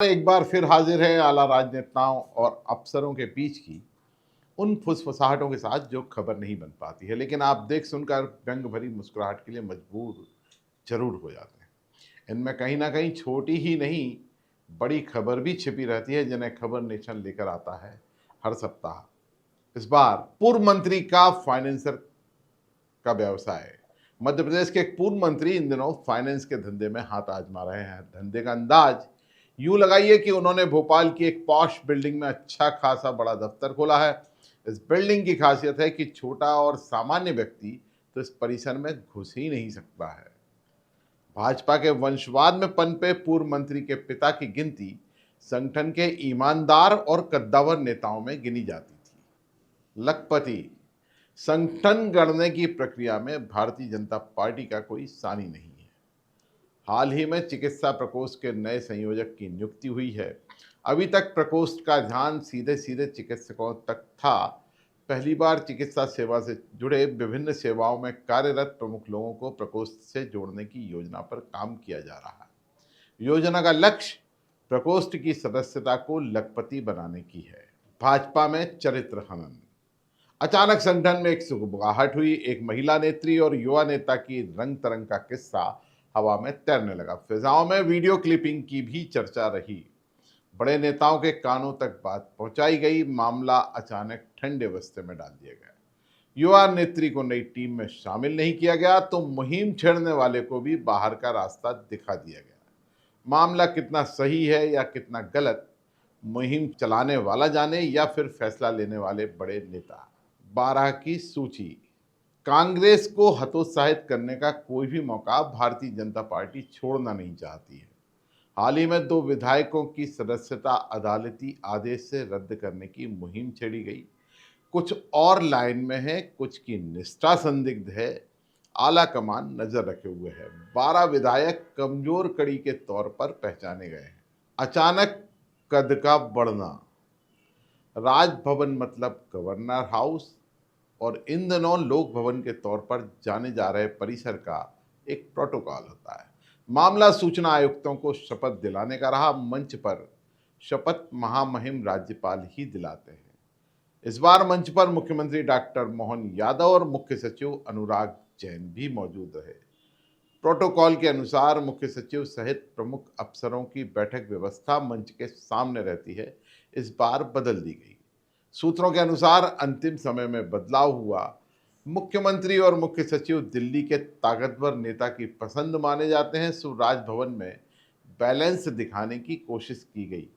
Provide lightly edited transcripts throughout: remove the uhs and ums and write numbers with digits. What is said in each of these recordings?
एक बार फिर हाजिर है आला राजनेताओं और अफसरों के बीच की उन फुसफुसाहटों के साथ जो खबर नहीं बन पाती है, लेकिन आप देख सुनकर व्यंग भरी मुस्कुराहट के लिए मजबूर जरूर हो जाते हैं। इनमें कहीं ना कहीं छोटी ही नहीं, बड़ी खबर भी छिपी रहती है, जिन्हें खबर नेशन लेकर आता है हर सप्ताह। इस बार पूर्व मंत्री का फाइनेंसर का व्यवसाय। मध्य प्रदेश के एक पूर्व मंत्री इन दिनों फाइनेंस के धंधे में हाथ आजमा रहे हैं। धंधे का अंदाज यूं लगाइए कि उन्होंने भोपाल की एक पॉश बिल्डिंग में अच्छा खासा बड़ा दफ्तर खोला है। इस बिल्डिंग की खासियत है कि छोटा और सामान्य व्यक्ति तो इस परिसर में घुस ही नहीं सकता है। भाजपा के वंशवाद में पनपे पूर्व मंत्री के पिता की गिनती संगठन के ईमानदार और कद्दावर नेताओं में गिनी जाती थी। लखपति संगठन गढ़ने की प्रक्रिया में भारतीय जनता पार्टी का कोई सानी नहीं है। हाल ही में चिकित्सा प्रकोष्ठ के नए संयोजक की नियुक्ति हुई है। अभी तक प्रकोष्ठ का ध्यान सीधे सीधे चिकित्सकों तक था। पहली बार चिकित्सा सेवा से जुड़े विभिन्न सेवाओं में कार्यरत प्रमुख लोगों को प्रकोष्ठ से जोड़ने की योजना पर काम किया जा रहा है। योजना का लक्ष्य प्रकोष्ठ की सदस्यता को लखपति बनाने की है। भाजपा में चरित्र हनन। अचानक संगठन में एक सुगबुगाहट हुई। एक महिला नेत्री और युवा नेता की रंग तरंग का किस्सा हवा में तैरने लगा। फिजाओं में वीडियो क्लिपिंग की भी चर्चा रही। बड़े नेताओं के कानों तक बात पहुंचाई गई। मामला अचानक ठंडे बस्ते में डाल दिया गया। युवा नेत्री को नई टीम में शामिल नहीं किया गया तो मुहिम छेड़ने वाले को भी बाहर का रास्ता दिखा दिया गया। मामला कितना सही है या कितना गलत, मुहिम चलाने वाला जाने या फिर फैसला लेने वाले बड़े नेता। 12 की सूची। कांग्रेस को हतोत्साहित करने का कोई भी मौका भारतीय जनता पार्टी छोड़ना नहीं चाहती है। हाल ही में 2 विधायकों की सदस्यता अदालती आदेश से रद्द करने की मुहिम छेड़ी गई। कुछ और लाइन में है, कुछ की निष्ठा संदिग्ध है। आला कमान नजर रखे हुए है। 12 विधायक कमजोर कड़ी के तौर पर पहचाने गए हैं। अचानक कद का बढ़ना। राजभवन मतलब गवर्नर हाउस और इन दिनों लोक भवन के तौर पर जाने जा रहे परिसर का एक प्रोटोकॉल होता है। मामला सूचना आयुक्तों को शपथ दिलाने का रहा। मंच पर शपथ महामहिम राज्यपाल ही दिलाते हैं। इस बार मंच पर मुख्यमंत्री डॉक्टर मोहन यादव और मुख्य सचिव अनुराग जैन भी मौजूद रहे। प्रोटोकॉल के अनुसार मुख्य सचिव सहित प्रमुख अफसरों की बैठक व्यवस्था मंच के सामने रहती है। इस बार बदल दी गई। सूत्रों के अनुसार अंतिम समय में बदलाव हुआ। मुख्यमंत्री और मुख्य सचिव दिल्ली के ताकतवर नेता की पसंद माने जाते हैं, सो राजभवन में बैलेंस दिखाने की कोशिश की गई।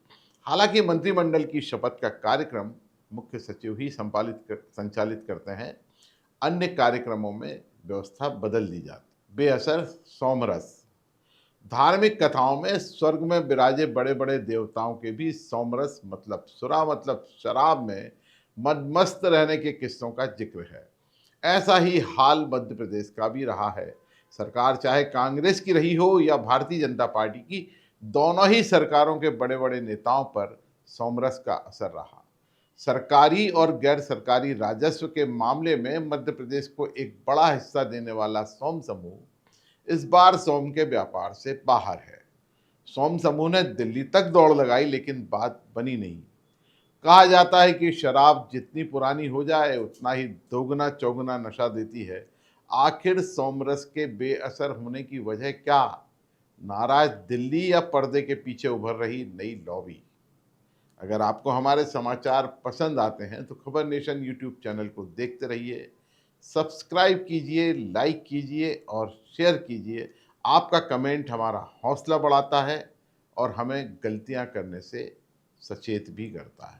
हालांकि मंत्रिमंडल की शपथ का कार्यक्रम मुख्य सचिव ही संचालित करते हैं। अन्य कार्यक्रमों में व्यवस्था बदल दी जाती। बेअसर सोमरस। धार्मिक कथाओं में स्वर्ग में विराजे बड़े बड़े देवताओं के भी सोमरस मतलब सुरा मतलब शराब में मदमस्त रहने के किस्सों का जिक्र है। ऐसा ही हाल मध्य प्रदेश का भी रहा है। सरकार चाहे कांग्रेस की रही हो या भारतीय जनता पार्टी की, दोनों ही सरकारों के बड़े बड़े नेताओं पर सोमरस का असर रहा। सरकारी और गैर सरकारी राजस्व के मामले में मध्य प्रदेश को एक बड़ा हिस्सा देने वाला सोम समूह इस बार सोम के व्यापार से बाहर है। सोम समूह ने दिल्ली तक दौड़ लगाई, लेकिन बात बनी नहीं। कहा जाता है कि शराब जितनी पुरानी हो जाए उतना ही दोगुना चौगुना नशा देती है। आखिर सोमरस के बेअसर होने की वजह क्या? नाराज दिल्ली या पर्दे के पीछे उभर रही नई लॉबी? अगर आपको हमारे समाचार पसंद आते हैं तो खबर नेशन यूट्यूब चैनल को देखते रहिए, सब्सक्राइब कीजिए, लाइक कीजिए और शेयर कीजिए। आपका कमेंट हमारा हौसला बढ़ाता है और हमें गलतियां करने से सचेत भी करता है।